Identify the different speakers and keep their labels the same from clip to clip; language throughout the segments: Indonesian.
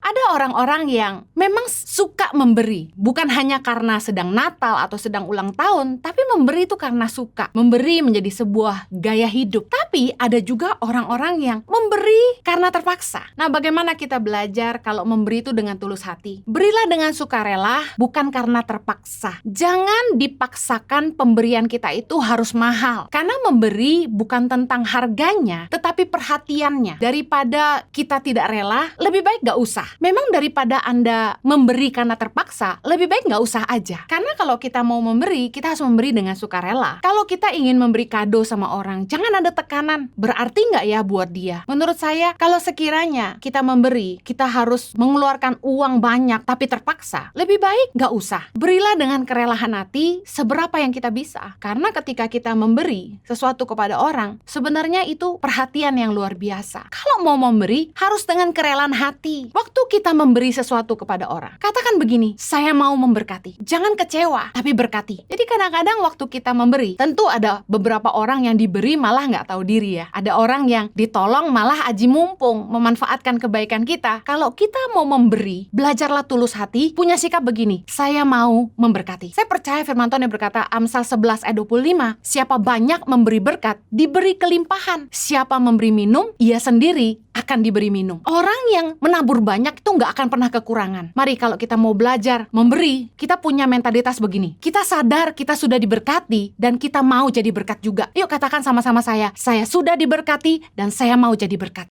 Speaker 1: Ada orang-orang yang memang suka memberi, bukan hanya karena sedang Natal atau sedang ulang tahun, tapi memberi itu karena suka. Memberi menjadi sebuah gaya hidup. Tapi ada juga orang-orang yang memberi karena terpaksa. Nah, bagaimana kita belajar kalau memberi itu dengan tulus hati? Berilah dengan sukarela, bukan karena terpaksa. Jangan dipaksakan pemberian kita itu harus mahal. Karena memberi bukan tentang harganya, tetapi perhatiannya. Daripada kita tidak rela, lebih baik gak usah. Memang daripada Anda memberi karena terpaksa, lebih baik nggak usah aja. Karena kalau kita mau memberi, kita harus memberi dengan sukarela. Kalau kita ingin memberi kado sama orang, jangan ada tekanan. Berarti nggak ya buat dia? Menurut saya, kalau sekiranya kita memberi, kita harus mengeluarkan uang banyak tapi terpaksa, lebih baik nggak usah. Berilah dengan kerelaan hati seberapa yang kita bisa. Karena ketika kita memberi sesuatu kepada orang, sebenarnya itu perhatian yang luar biasa. Kalau mau memberi, harus dengan kerelaan hati. Waktu kita memberi sesuatu kepada orang, katakan begini, saya mau memberkati. Jangan kecewa, tapi berkati. Jadi kadang-kadang waktu kita memberi, tentu ada beberapa orang yang diberi malah nggak tahu diri ya. Ada orang yang ditolong malah aji mumpung, memanfaatkan kebaikan kita. Kalau kita mau memberi, belajarlah tulus hati, punya sikap begini, saya mau memberkati. Saya percaya firman Tuhan yang berkata, Amsal 11 ayat 25, siapa banyak memberi berkat, diberi kelimpahan. Siapa memberi minum, ia sendiri akan diberi minum. Orang yang menabur banyak itu nggak akan pernah kekurangan. Mari kalau kita mau belajar memberi, kita punya mentalitas begini. Kita sadar kita sudah diberkati dan kita mau jadi berkat juga. Yuk katakan sama-sama saya sudah diberkati dan saya mau jadi berkat.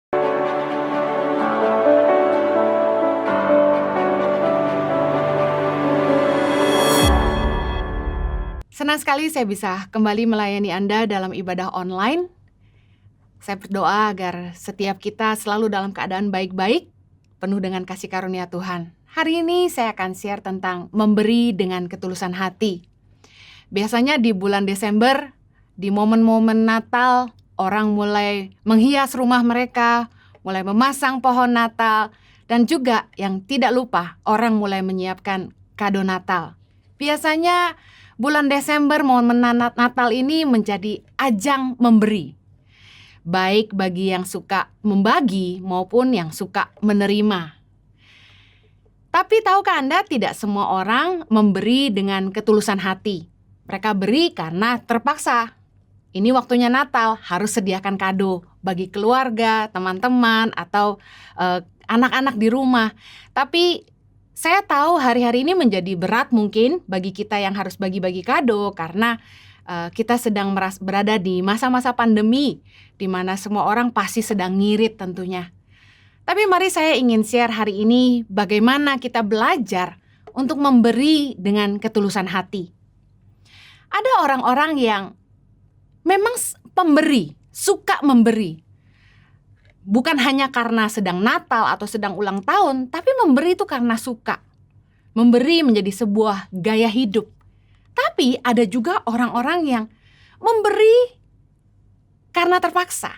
Speaker 1: Senang sekali saya bisa kembali melayani Anda dalam ibadah online. Saya berdoa agar setiap kita selalu dalam keadaan baik-baik, penuh dengan kasih karunia Tuhan. Hari ini saya akan share tentang memberi dengan ketulusan hati. Biasanya di bulan Desember, di momen-momen Natal, orang mulai menghias rumah mereka, mulai memasang pohon Natal, dan juga yang tidak lupa, orang mulai menyiapkan kado Natal. Biasanya bulan Desember, momen Natal ini menjadi ajang memberi. Baik bagi yang suka membagi maupun yang suka menerima. Tapi tahukah Anda, tidak semua orang memberi dengan ketulusan hati. Mereka beri karena terpaksa. Ini waktunya Natal, harus sediakan kado bagi keluarga, teman-teman, atau anak-anak di rumah. Tapi saya tahu hari-hari ini menjadi berat mungkin bagi kita yang harus bagi-bagi kado, karena kita sedang berada di masa-masa pandemi, di mana semua orang pasti sedang ngirit tentunya. Tapi mari saya ingin share hari ini bagaimana kita belajar untuk memberi dengan ketulusan hati. Ada orang-orang yang memang pemberi, suka memberi. Bukan hanya karena sedang Natal atau sedang ulang tahun, tapi memberi itu karena suka. Memberi menjadi sebuah gaya hidup. Tapi ada juga orang-orang yang memberi karena terpaksa.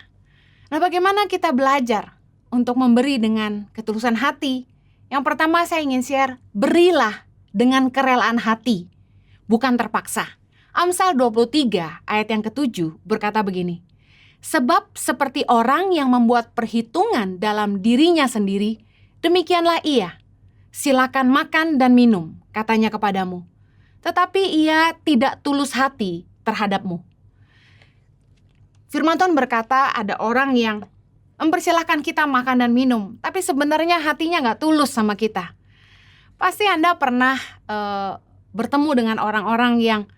Speaker 1: Nah, bagaimana kita belajar untuk memberi dengan ketulusan hati? Yang pertama saya ingin share, berilah dengan kerelaan hati, bukan terpaksa. Amsal 23 ayat yang ke-7 berkata begini, sebab seperti orang yang membuat perhitungan dalam dirinya sendiri, demikianlah ia. Silakan makan dan minum, katanya kepadamu. Tetapi ia tidak tulus hati terhadapmu. Firman Tuhan berkata ada orang yang mempersilahkan kita makan dan minum, tapi sebenarnya hatinya nggak tulus sama kita. Pasti Anda pernah bertemu dengan orang-orang yang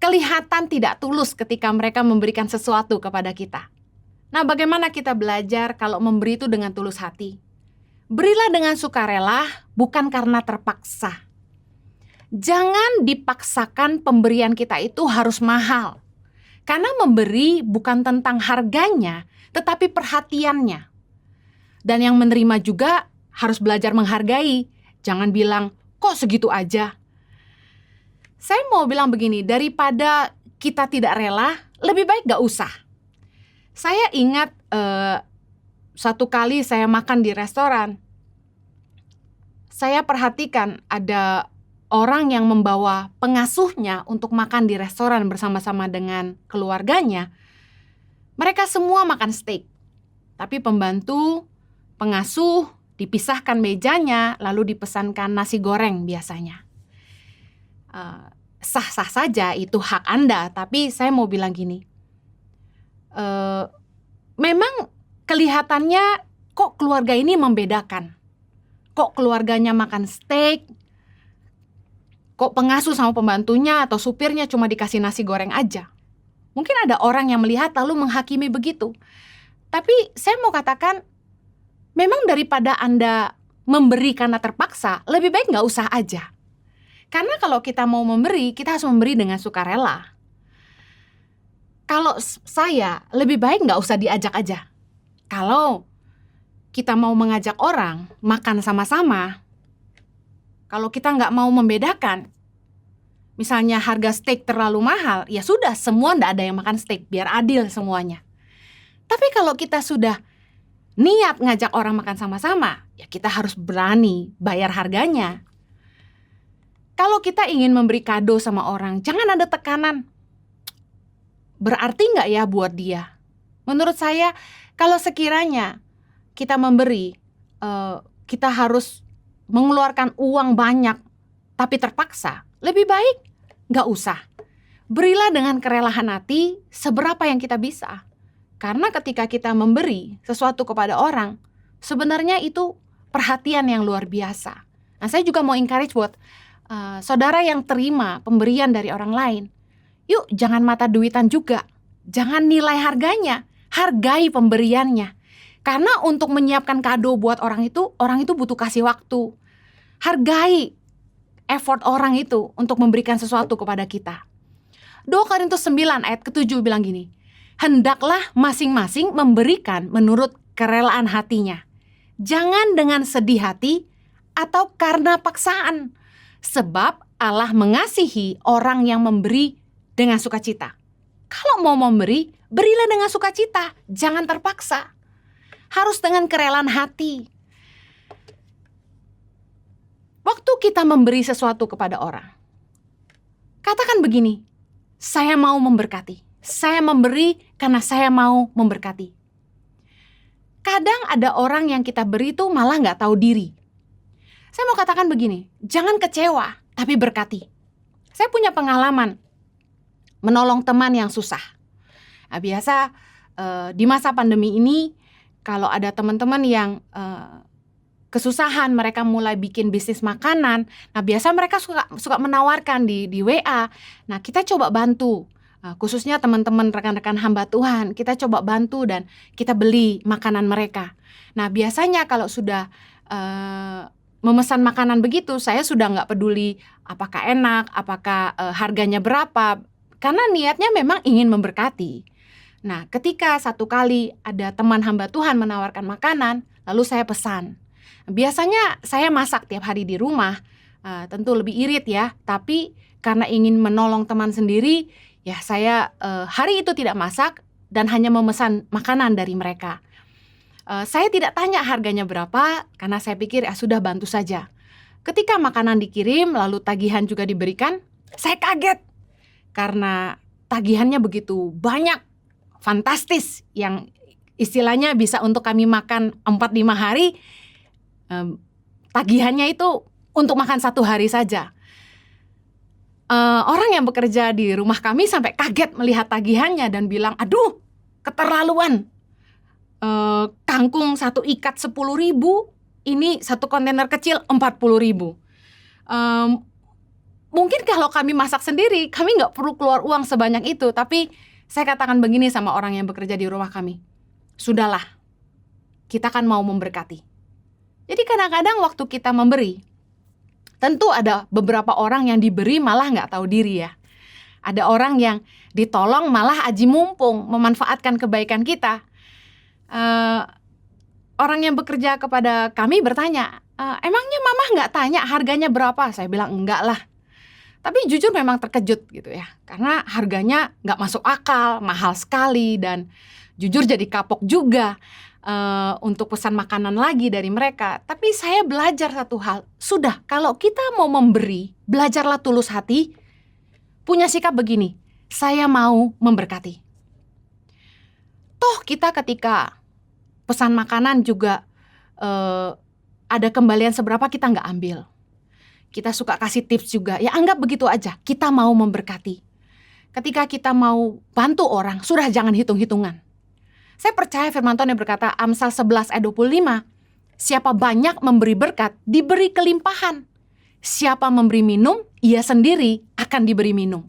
Speaker 1: kelihatan tidak tulus ketika mereka memberikan sesuatu kepada kita. Nah, bagaimana kita belajar kalau memberi itu dengan tulus hati? Berilah dengan sukarela, bukan karena terpaksa. Jangan dipaksakan pemberian kita itu harus mahal. Karena memberi bukan tentang harganya, tetapi perhatiannya. Dan yang menerima juga harus belajar menghargai. Jangan bilang, kok segitu aja. Saya mau bilang begini, daripada kita tidak rela, lebih baik gak usah. Saya ingat satu kali saya makan di restoran. Saya perhatikan ada orang yang membawa pengasuhnya untuk makan di restoran bersama-sama dengan keluarganya. Mereka semua makan steak. Tapi pembantu, pengasuh, dipisahkan mejanya, lalu dipesankan nasi goreng biasanya. Sah-sah saja, itu hak Anda, tapi saya mau bilang gini, memang kelihatannya kok keluarga ini membedakan. Kok keluarganya makan steak, kok pengasuh sama pembantunya atau supirnya cuma dikasih nasi goreng aja. Mungkin ada orang yang melihat lalu menghakimi begitu. Tapi saya mau katakan, memang daripada Anda memberi karena terpaksa, lebih baik nggak usah aja. Karena kalau kita mau memberi, kita harus memberi dengan sukarela. Kalau saya, lebih baik nggak usah diajak aja. Kalau kita mau mengajak orang makan sama-sama, kalau kita nggak mau membedakan, misalnya harga steak terlalu mahal, ya sudah, semua nggak ada yang makan steak, biar adil semuanya. Tapi kalau kita sudah niat ngajak orang makan sama-sama, ya kita harus berani bayar harganya. Kalau kita ingin memberi kado sama orang, jangan ada tekanan. Berarti nggak ya buat dia? Menurut saya, kalau sekiranya kita memberi, kita harus mengeluarkan uang banyak, tapi terpaksa, lebih baik nggak usah. Berilah dengan kerelaan hati seberapa yang kita bisa. Karena ketika kita memberi sesuatu kepada orang, sebenarnya itu perhatian yang luar biasa. Nah, saya juga mau encourage buat saudara yang terima pemberian dari orang lain. Yuk, jangan mata duitan juga. Jangan nilai harganya, hargai pemberiannya. Karena untuk menyiapkan kado buat orang itu butuh kasih waktu. Hargai effort orang itu untuk memberikan sesuatu kepada kita. 2 Korintus 9 ayat ke-7 bilang gini, hendaklah masing-masing memberikan menurut kerelaan hatinya. Jangan dengan sedih hati atau karena paksaan. Sebab Allah mengasihi orang yang memberi dengan sukacita. Kalau mau memberi, berilah dengan sukacita. Jangan terpaksa. Harus dengan kerelaan hati. Waktu kita memberi sesuatu kepada orang, katakan begini, saya mau memberkati. Saya memberi karena saya mau memberkati. Kadang ada orang yang kita beri itu malah gak tahu diri. Saya mau katakan begini, jangan kecewa, tapi berkati. Saya punya pengalaman menolong teman yang susah. Nah, biasa di masa pandemi ini, kalau ada teman-teman yang kesusahan, mereka mulai bikin bisnis makanan. Nah, biasa mereka suka menawarkan di WA. Nah, kita coba bantu. Khususnya teman-teman rekan-rekan hamba Tuhan, kita coba bantu dan kita beli makanan mereka. Nah, biasanya kalau sudah memesan makanan begitu, saya sudah nggak peduli apakah enak, apakah harganya berapa, karena niatnya memang ingin memberkati. Nah, ketika satu kali ada teman hamba Tuhan menawarkan makanan, lalu saya pesan. Biasanya saya masak tiap hari di rumah, tentu lebih irit ya, tapi karena ingin menolong teman sendiri, ya saya hari itu tidak masak dan hanya memesan makanan dari mereka. Saya tidak tanya harganya berapa, karena saya pikir sudah bantu saja. Ketika makanan dikirim, lalu tagihan juga diberikan, saya kaget. Karena tagihannya begitu banyak, fantastis, yang istilahnya bisa untuk kami makan 4-5 hari. Tagihannya itu untuk makan 1 hari saja. Orang yang bekerja di rumah kami sampai kaget melihat tagihannya dan bilang, aduh, keterlaluan. Kangkung 1 ikat 10.000, ini 1 kontainer kecil 40.000. Mungkin kalau kami masak sendiri, kami nggak perlu keluar uang sebanyak itu. Tapi saya katakan begini sama orang yang bekerja di rumah kami, sudahlah, kita kan mau memberkati. Jadi kadang-kadang waktu kita memberi, tentu ada beberapa orang yang diberi malah nggak tahu diri ya. Ada orang yang ditolong malah aji mumpung, memanfaatkan kebaikan kita. Orang yang bekerja kepada kami bertanya, emangnya mama nggak tanya harganya berapa? Saya bilang enggak lah. Tapi jujur memang terkejut gitu ya, karena harganya nggak masuk akal, mahal sekali, dan jujur jadi kapok juga untuk pesan makanan lagi dari mereka. Tapi saya belajar satu hal, sudah, kalau kita mau memberi, belajarlah tulus hati, punya sikap begini, saya mau memberkati. Toh kita ketika pesan makanan juga ada kembalian seberapa kita nggak ambil. Kita suka kasih tips juga, ya anggap begitu aja. Kita mau memberkati. Ketika kita mau bantu orang, sudah jangan hitung-hitungan. Saya percaya firman Tuhan yang berkata, Amsal 11 ayat 25, siapa banyak memberi berkat, diberi kelimpahan. Siapa memberi minum, ia sendiri akan diberi minum.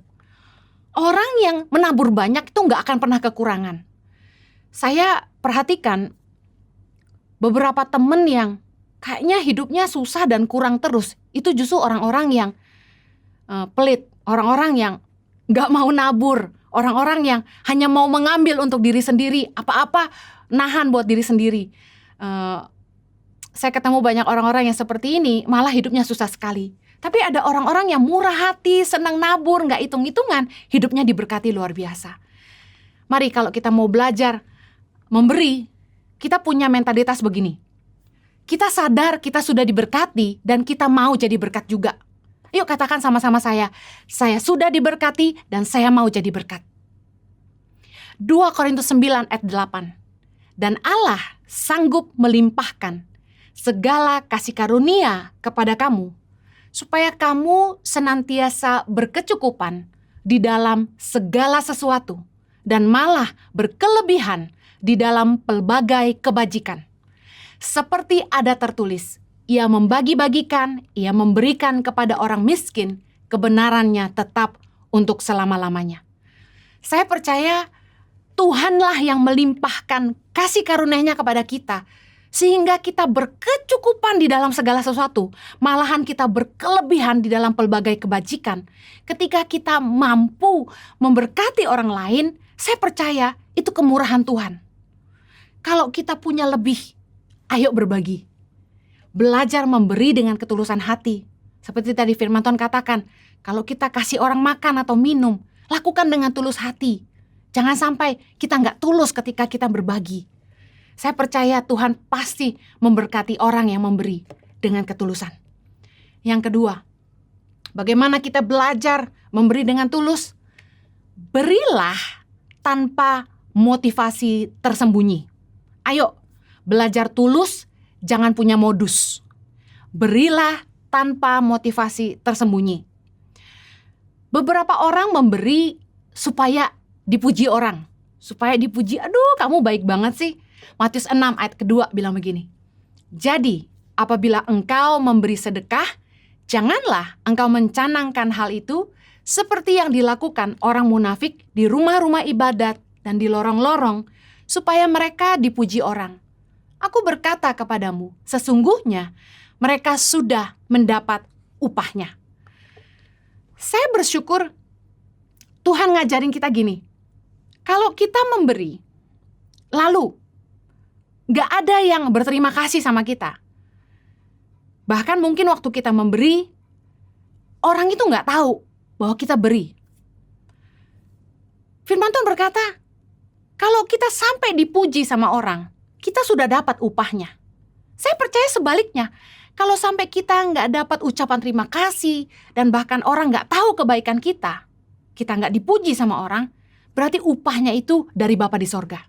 Speaker 1: Orang yang menabur banyak itu nggak akan pernah kekurangan. Saya perhatikan beberapa teman yang kayaknya hidupnya susah dan kurang terus. Itu justru orang-orang yang pelit, orang-orang yang nggak mau nabur, orang-orang yang hanya mau mengambil untuk diri sendiri, apa-apa nahan buat diri sendiri. Saya ketemu banyak orang-orang yang seperti ini, malah hidupnya susah sekali. Tapi ada orang-orang yang murah hati, senang nabur, nggak hitung-hitungan, hidupnya diberkati luar biasa. Mari kalau kita mau belajar memberi, kita punya mentalitas begini. Kita sadar kita sudah diberkati dan kita mau jadi berkat juga. Yuk katakan sama-sama saya sudah diberkati dan saya mau jadi berkat. 2 Korintus 9 ayat 8. Dan Allah sanggup melimpahkan segala kasih karunia kepada kamu, supaya kamu senantiasa berkecukupan di dalam segala sesuatu, dan malah berkelebihan di dalam pelbagai kebajikan. Seperti ada tertulis, ia membagi-bagikan, ia memberikan kepada orang miskin, kebenarannya tetap untuk selama-lamanya. Saya percaya Tuhanlah yang melimpahkan kasih karunia-Nya kepada kita, sehingga kita berkecukupan di dalam segala sesuatu. Malahan kita berkelebihan di dalam pelbagai kebajikan. Ketika kita mampu memberkati orang lain, saya percaya itu kemurahan Tuhan. Kalau kita punya lebih, ayo berbagi. Belajar memberi dengan ketulusan hati. Seperti tadi firman Tuhan katakan, kalau kita kasih orang makan atau minum, lakukan dengan tulus hati. Jangan sampai kita nggak tulus ketika kita berbagi. Saya percaya Tuhan pasti memberkati orang yang memberi dengan ketulusan. Yang kedua, bagaimana kita belajar memberi dengan tulus? Berilah tanpa motivasi tersembunyi. Ayo, belajar tulus, jangan punya modus. Berilah tanpa motivasi tersembunyi. Beberapa orang memberi supaya dipuji orang. Supaya dipuji, aduh kamu baik banget sih. Matius 6 ayat kedua bilang begini. Jadi, apabila engkau memberi sedekah, janganlah engkau mencanangkan hal itu seperti yang dilakukan orang munafik di rumah-rumah ibadat dan di lorong-lorong, supaya mereka dipuji orang. Aku berkata kepadamu, sesungguhnya mereka sudah mendapat upahnya. Saya bersyukur Tuhan ngajarin kita gini. Kalau kita memberi, lalu gak ada yang berterima kasih sama kita. Bahkan mungkin waktu kita memberi, orang itu gak tahu bahwa kita beri. Firman Tuhan berkata, kalau kita sampai dipuji sama orang, kita sudah dapat upahnya. Saya percaya sebaliknya, kalau sampai kita gak dapat ucapan terima kasih, dan bahkan orang gak tahu kebaikan kita gak dipuji sama orang, berarti upahnya itu dari Bapa di sorga.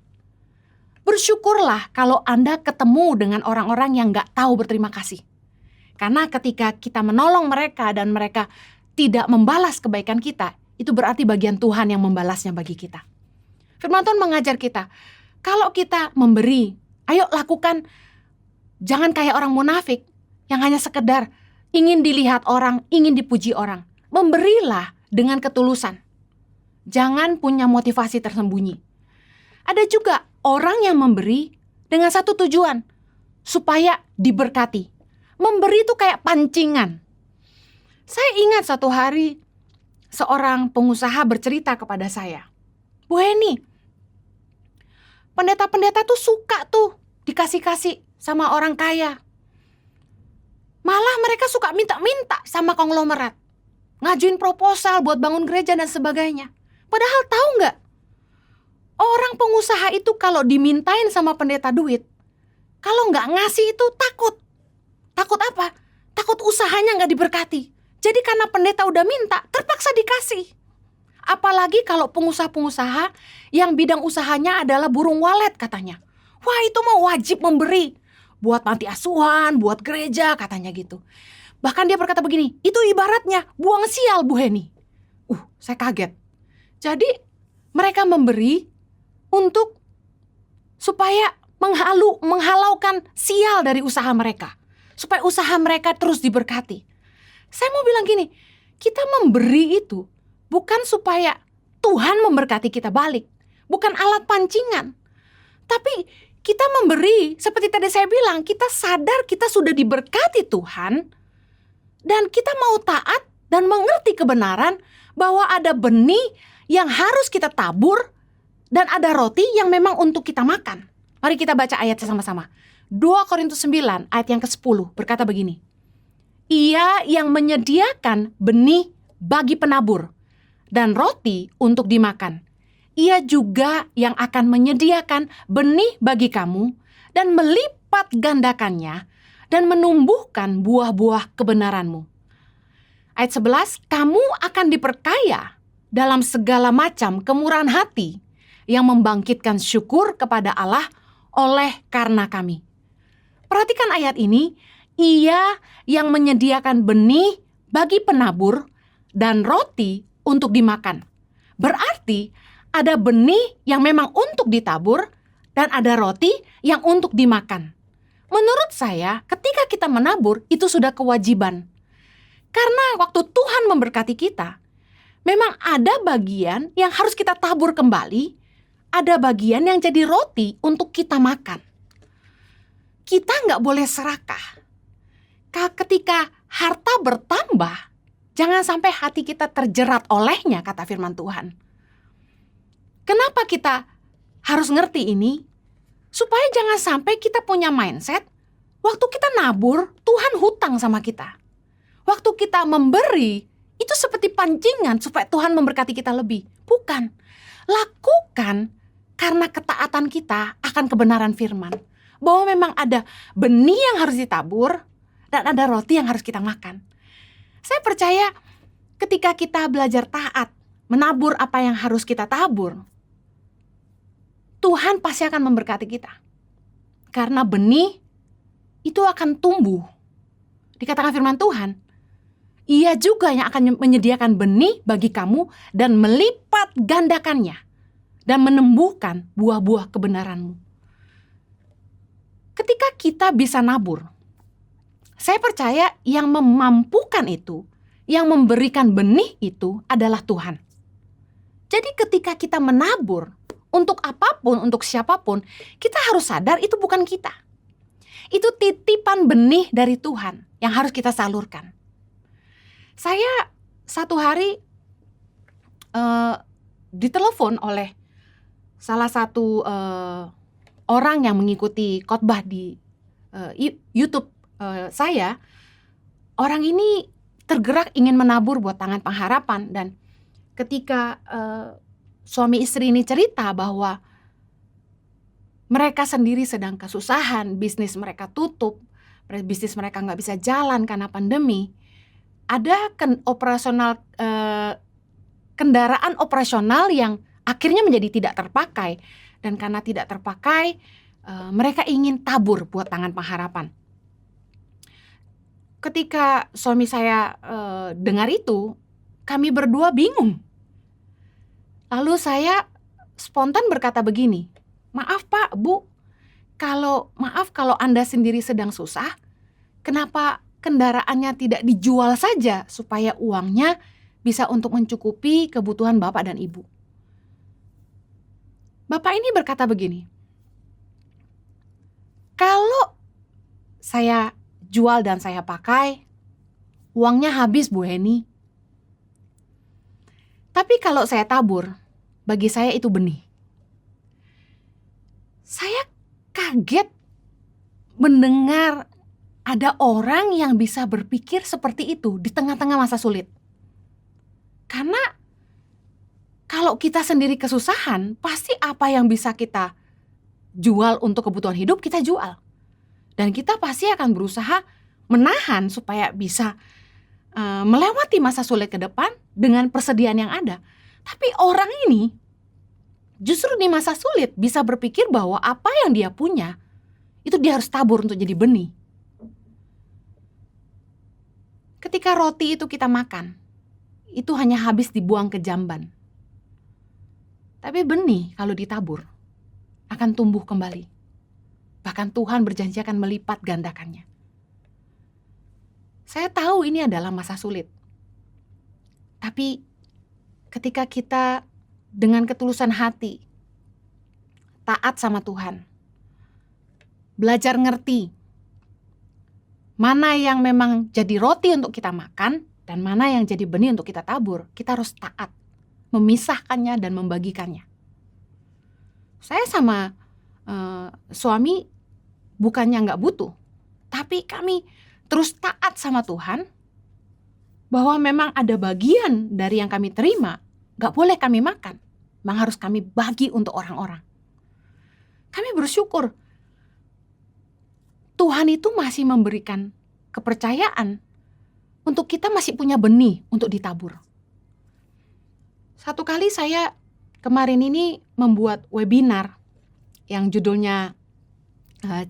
Speaker 1: Bersyukurlah kalau Anda ketemu dengan orang-orang yang gak tahu berterima kasih. Karena ketika kita menolong mereka dan mereka tidak membalas kebaikan kita, itu berarti bagian Tuhan yang membalasnya bagi kita. Firman Tuhan mengajar kita, kalau kita memberi, ayo lakukan, jangan kayak orang munafik yang hanya sekedar ingin dilihat orang, ingin dipuji orang. Memberilah dengan ketulusan. Jangan punya motivasi tersembunyi. Ada juga orang yang memberi dengan satu tujuan, supaya diberkati. Memberi itu kayak pancingan. Saya ingat satu hari, seorang pengusaha bercerita kepada saya, Bu Heni, pendeta-pendeta tuh suka tuh dikasih-kasih sama orang kaya. Malah mereka suka minta-minta sama konglomerat, ngajuin proposal buat bangun gereja dan sebagainya. Padahal tahu nggak? Orang pengusaha itu kalau dimintain sama pendeta duit, kalau nggak ngasih itu takut. Takut apa? Takut usahanya nggak diberkati. Jadi karena pendeta udah minta, terpaksa dikasih. Apalagi kalau pengusaha-pengusaha yang bidang usahanya adalah burung walet katanya. Wah itu mah wajib memberi. buat panti asuhan, buat gereja, katanya gitu. Bahkan dia berkata begini, itu ibaratnya buang sial Bu Heni. Saya kaget. Jadi mereka memberi untuk supaya menghalaukan sial dari usaha mereka, supaya usaha mereka terus diberkati. Saya mau bilang gini, kita memberi itu bukan supaya Tuhan memberkati kita balik, bukan alat pancingan. Tapi kita memberi, seperti tadi saya bilang, kita sadar kita sudah diberkati Tuhan, dan kita mau taat dan mengerti kebenaran bahwa ada benih yang harus kita tabur, dan ada roti yang memang untuk kita makan. Mari kita baca ayatnya sama-sama. 2 Korintus 9 ayat yang ke-10 berkata begini. Ia yang menyediakan benih bagi penabur dan roti untuk dimakan. Ia juga yang akan menyediakan benih bagi kamu dan melipat gandakannya dan menumbuhkan buah-buah kebenaranmu. Ayat 11, kamu akan diperkaya dalam segala macam kemurahan hati yang membangkitkan syukur kepada Allah oleh karena kami. Perhatikan ayat ini, ia yang menyediakan benih bagi penabur dan roti untuk dimakan. Berarti ada benih yang memang untuk ditabur dan ada roti yang untuk dimakan. Menurut saya, ketika kita menabur, itu sudah kewajiban. Karena waktu Tuhan memberkati kita, memang ada bagian yang harus kita tabur kembali, ada bagian yang jadi roti untuk kita makan. Kita nggak boleh serakah. Ketika harta bertambah, jangan sampai hati kita terjerat olehnya, kata firman Tuhan. Kenapa kita harus ngerti ini? Supaya jangan sampai kita punya mindset, waktu kita nabur, Tuhan hutang sama kita. Waktu kita memberi, itu seperti pancingan supaya Tuhan memberkati kita lebih. Bukan. Lakukan karena ketaatan kita akan kebenaran firman. Bahwa memang ada benih yang harus ditabur dan ada roti yang harus kita makan. Saya percaya ketika kita belajar taat, menabur apa yang harus kita tabur, Tuhan pasti akan memberkati kita. Karena benih itu akan tumbuh. Dikatakan firman Tuhan, ia juga yang akan menyediakan benih bagi kamu dan melipat gandakannya dan menumbuhkan buah-buah kebenaranmu. Ketika kita bisa nabur, saya percaya yang memampukan itu, yang memberikan benih itu adalah Tuhan. Jadi ketika kita menabur, untuk apapun, untuk siapapun, kita harus sadar itu bukan kita. Itu titipan benih dari Tuhan yang harus kita salurkan. Saya satu hari ditelepon oleh salah satu orang yang mengikuti khotbah di YouTube saya. Orang ini tergerak ingin menabur buat Tangan Pengharapan, dan ketika suami istri ini cerita bahwa mereka sendiri sedang kesusahan, bisnis mereka tutup, bisnis mereka nggak bisa jalan karena pandemi, ada kendaraan operasional yang akhirnya menjadi tidak terpakai. Dan karena tidak terpakai, mereka ingin tabur buat Tangan Pengharapan. Ketika suami saya dengar itu, kami berdua bingung. Lalu saya spontan berkata begini, maaf Pak, Bu, kalau Anda sendiri sedang susah, kenapa kendaraannya tidak dijual saja supaya uangnya bisa untuk mencukupi kebutuhan Bapak dan Ibu? Bapak ini berkata begini, kalau saya jual dan saya pakai, uangnya habis Bu Heni. Tapi kalau saya tabur, bagi saya itu benih. Saya kaget mendengar ada orang yang bisa berpikir seperti itu di tengah-tengah masa sulit. Karena kalau kita sendiri kesusahan, pasti apa yang bisa kita jual untuk kebutuhan hidup, kita jual. Dan kita pasti akan berusaha menahan supaya bisa melewati masa sulit ke depan dengan persediaan yang ada. Tapi orang ini justru di masa sulit bisa berpikir bahwa apa yang dia punya itu dia harus tabur untuk jadi benih. Ketika roti itu kita makan, itu hanya habis dibuang ke jamban. Tapi benih kalau ditabur akan tumbuh kembali. Bahkan Tuhan berjanji akan melipat gandakannya. Saya tahu ini adalah masa sulit. Tapi ketika kita dengan ketulusan hati taat sama Tuhan, belajar ngerti mana yang memang jadi roti untuk kita makan dan mana yang jadi benih untuk kita tabur, kita harus taat memisahkannya dan membagikannya. Saya sama suami bukannya nggak butuh, tapi kami terus taat sama Tuhan bahwa memang ada bagian dari yang kami terima nggak boleh kami makan, memang harus kami bagi untuk orang-orang. Kami bersyukur Tuhan itu masih memberikan kepercayaan untuk kita masih punya benih untuk ditabur. Satu kali saya kemarin ini membuat webinar yang judulnya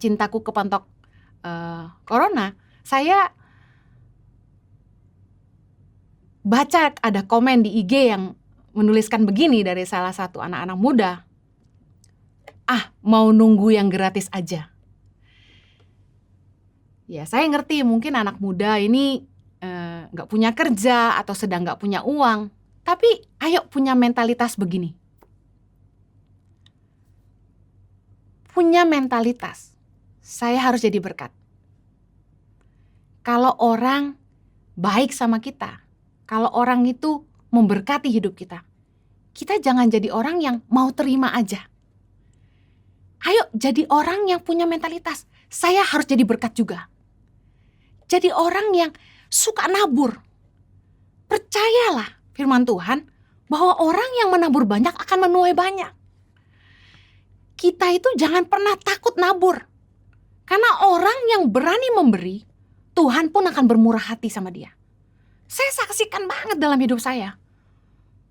Speaker 1: Cintaku Kepontok Corona. Saya baca ada komen di IG yang menuliskan begini dari salah satu anak-anak muda. Mau nunggu yang gratis aja. Ya, saya ngerti mungkin anak muda ini gak punya kerja atau sedang gak punya uang. Tapi ayo punya mentalitas begini. Punya mentalitas, saya harus jadi berkat. Kalau orang baik sama kita, kalau orang itu memberkati hidup kita, kita jangan jadi orang yang mau terima aja. Ayo jadi orang yang punya mentalitas, saya harus jadi berkat juga. Jadi orang yang suka nabur. Percayalah firman Tuhan bahwa orang yang menabur banyak akan menuai banyak. Kita itu jangan pernah takut nabur. Karena orang yang berani memberi, Tuhan pun akan bermurah hati sama dia. Saya saksikan banget dalam hidup saya.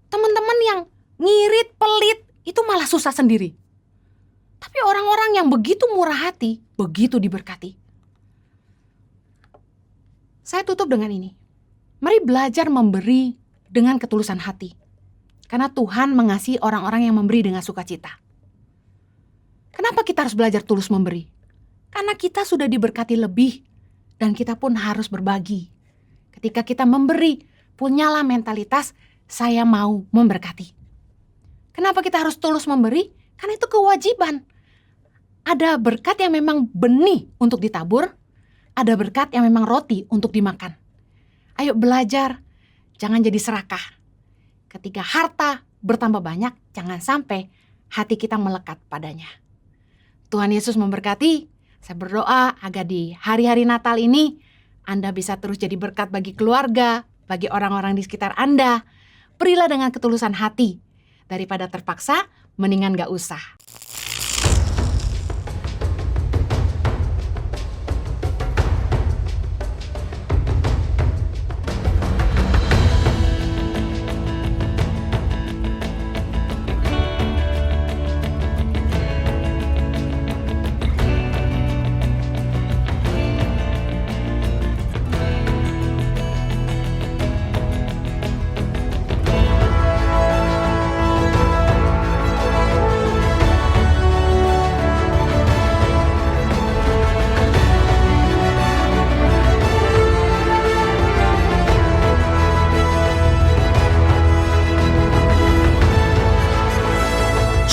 Speaker 1: Teman-teman yang ngirit, pelit, itu malah susah sendiri. Tapi orang-orang yang begitu murah hati, begitu diberkati. Saya tutup dengan ini. Mari belajar memberi dengan ketulusan hati. Karena Tuhan mengasihi orang-orang yang memberi dengan sukacita. Kenapa kita harus belajar tulus memberi? Karena kita sudah diberkati lebih dan kita pun harus berbagi. Ketika kita memberi, punyalah mentalitas saya mau memberkati. Kenapa kita harus tulus memberi? Karena itu kewajiban. Ada berkat yang memang benih untuk ditabur, ada berkat yang memang roti untuk dimakan. Ayo belajar, jangan jadi serakah. Ketika harta bertambah banyak, jangan sampai hati kita melekat padanya. Tuhan Yesus memberkati. Saya berdoa agar di hari-hari Natal ini Anda bisa terus jadi berkat bagi keluarga, bagi orang-orang di sekitar Anda. Berilah dengan ketulusan hati. Daripada terpaksa, mendingan gak usah.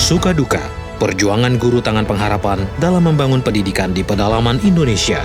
Speaker 2: Suka duka, perjuangan guru tangan pengharapan dalam membangun pendidikan di pedalaman Indonesia.